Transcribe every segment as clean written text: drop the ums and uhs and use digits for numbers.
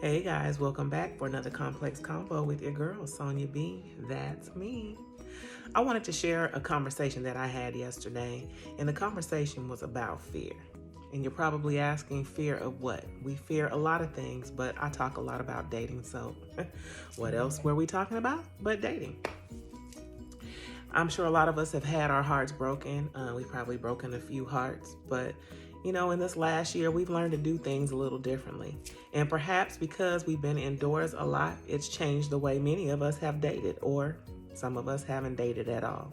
Hey guys, welcome back for another complex combo with your girl, Sonia B. That's me. I wanted to share a conversation that I had yesterday, and the conversation was about fear. And you're probably asking, fear of what? We fear a lot of things, but I talk a lot about dating, so what else were we talking about but dating? I'm sure a lot of us have had our hearts broken. We've probably broken a few hearts, but in this last year, we've learned to do things a little differently. And perhaps because we've been indoors a lot, it's changed the way many of us have dated, or some of us haven't dated at all.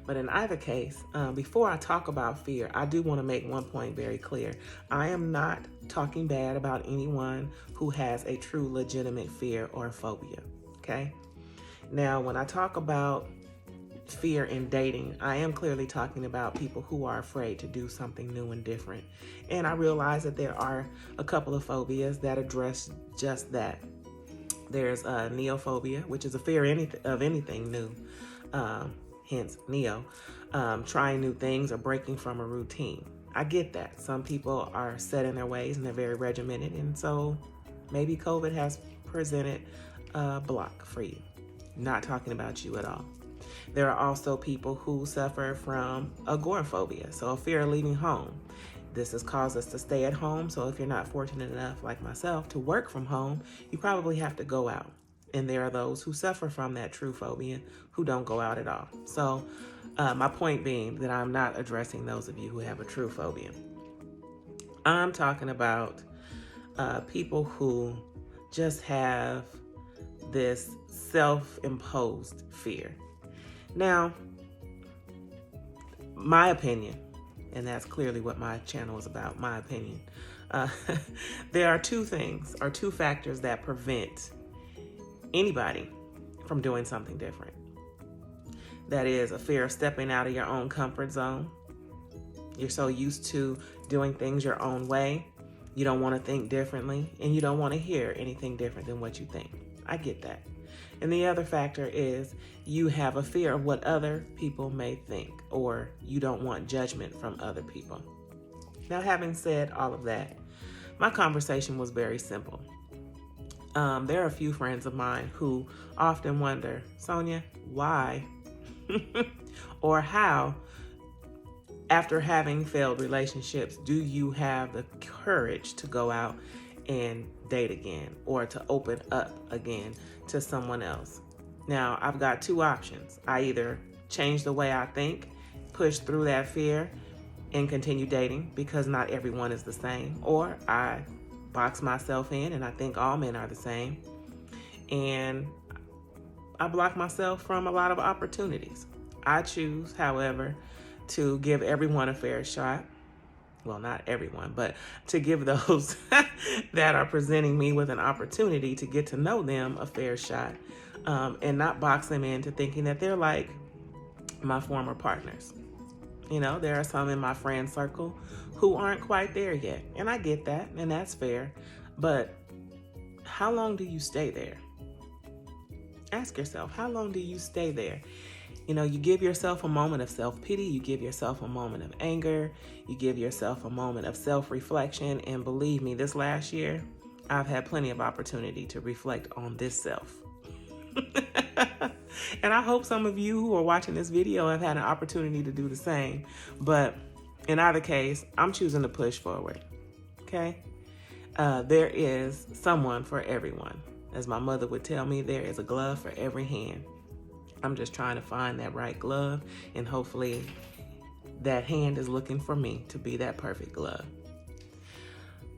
But in either case, before I talk about fear, I do want to make one point very clear. I am not talking bad about anyone who has a true legitimate fear or phobia, okay? Now, when I talk about fear in dating, I am clearly talking about people who are afraid to do something new and different. And I realize that there are a couple of phobias that address just that. There's Neophobia, which is a fear of anything new, hence Neo, trying new things or breaking from a routine. I get that. Some people are set in their ways and they're very regimented, and so maybe COVID has presented a block for you. Not talking about you at all. There are also people who suffer from agoraphobia, so a fear of leaving home. This has caused us to stay at home, so if you're not fortunate enough, like myself, to work from home, you probably have to go out. And there are those who suffer from that true phobia who don't go out at all. So my point being that I'm not addressing those of you who have a true phobia. I'm talking about people who just have this self-imposed fear. Now, my opinion, and that's clearly what my channel is about, my opinion. There are two factors that prevent anybody from doing something different. That is a fear of stepping out of your own comfort zone. You're so used to doing things your own way. You don't want to think differently, and you don't want to hear anything different than what you think. I get that. And the other factor is you have a fear of what other people may think, or you don't want judgment from other people. Now, having said all of that, my conversation was very simple. There are a few friends of mine who often wonder, Sonia, why or how, after having failed relationships, do you have the courage to go out and date again, or to open up again to someone else? Now, I've got two options. I either change the way I think, push through that fear, and continue dating, because not everyone is the same, or I box myself in and I think all men are the same, and I block myself from a lot of opportunities. I choose, however, to give everyone a fair shot. Well, not everyone, but to give those that are presenting me with an opportunity to get to know them a fair shot, and not box them into thinking that they're like my former partners. There are some in my friend circle who aren't quite there yet, and I get that, and that's fair. But how long do you stay there? Ask yourself, how long do you stay there? You give yourself a moment of self-pity, you give yourself a moment of anger, you give yourself a moment of self-reflection, and believe me, this last year, I've had plenty of opportunity to reflect on this self. And I hope some of you who are watching this video have had an opportunity to do the same. But in either case, I'm choosing to push forward, okay? There is someone for everyone. As my mother would tell me, there is a glove for every hand. I'm just trying to find that right glove, and hopefully that hand is looking for me to be that perfect glove.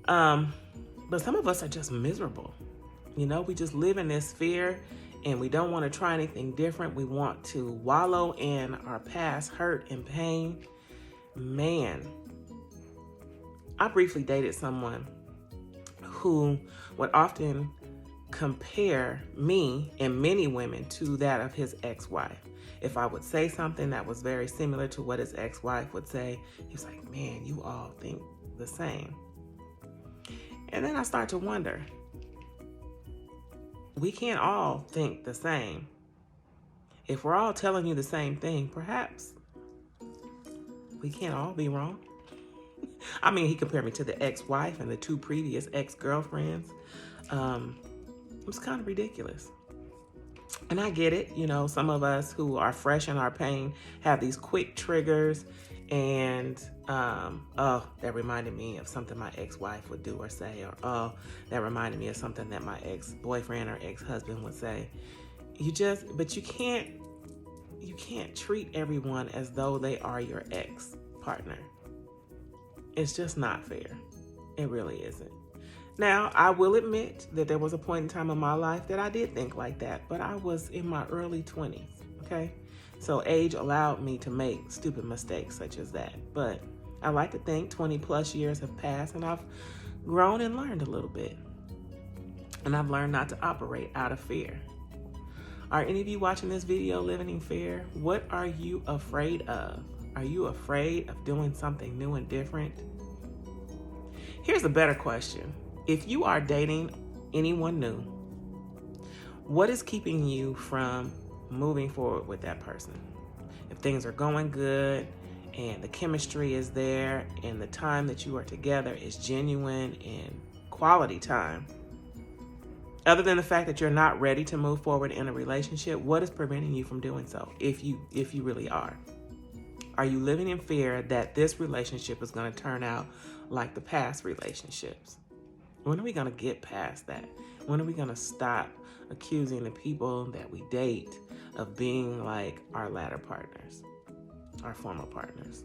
But some of us are just miserable. We just live in this fear, and we don't want to try anything different. We want to wallow in our past hurt and pain. Man, I briefly dated someone who would often compare me and many women to that of his ex-wife. If I would say something that was very similar to what his ex-wife would say, he was like, man, you all think the same. And then I start to wonder, we can't all think the same. If we're all telling you the same thing, perhaps we can't all be wrong. I mean, he compared me to the ex-wife and the two previous ex-girlfriends. It was kind of ridiculous. And I get it, some of us who are fresh in our pain have these quick triggers. And, oh, that reminded me of something my ex-wife would do or say, or, oh, that reminded me of something that my ex-boyfriend or ex-husband would say. But you can't treat everyone as though they are your ex-partner. It's just not fair. It really isn't. Now, I will admit that there was a point in time in my life that I did think like that, but I was in my early 20s, okay? So age allowed me to make stupid mistakes such as that. But I like to think 20 plus years have passed and I've grown and learned a little bit. And I've learned not to operate out of fear. Are any of you watching this video living in fear? What are you afraid of? Are you afraid of doing something new and different? Here's a better question. If you are dating anyone new, what is keeping you from moving forward with that person? If things are going good and the chemistry is there and the time that you are together is genuine and quality time, other than the fact that you're not ready to move forward in a relationship, what is preventing you from doing so? If you really are you living in fear that this relationship is going to turn out like the past relationships? When are we going to get past that? When are we going to stop accusing the people that we date of being like our latter partners, our former partners?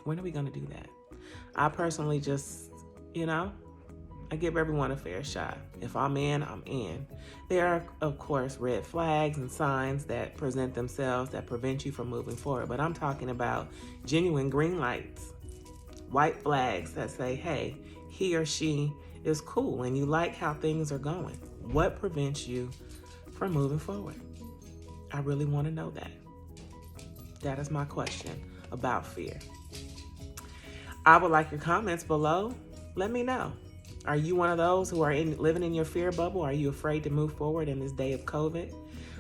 When are we going to do that? I personally just, I give everyone a fair shot. If I'm in, I'm in. There are, of course, red flags and signs that present themselves that prevent you from moving forward. But I'm talking about genuine green lights, white flags that say, hey, he or she is cool and you like how things are going. What prevents you from moving forward? I really want to know that. That is my question about fear. I would like your comments below. Let me know. Are you one of those who are living in your fear bubble? Are you afraid to move forward in this day of COVID?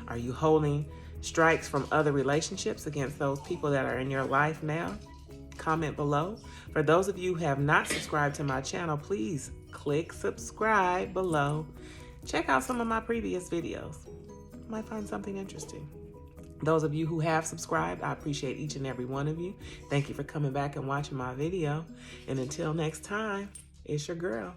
Are you holding strikes from other relationships against those people that are in your life now? Comment below. For those of you who have not subscribed to my channel, please click subscribe below. Check out some of my previous videos. You might find something interesting. Those of you who have subscribed, I appreciate each and every one of you. Thank you for coming back and watching my video. And until next time, it's your girl.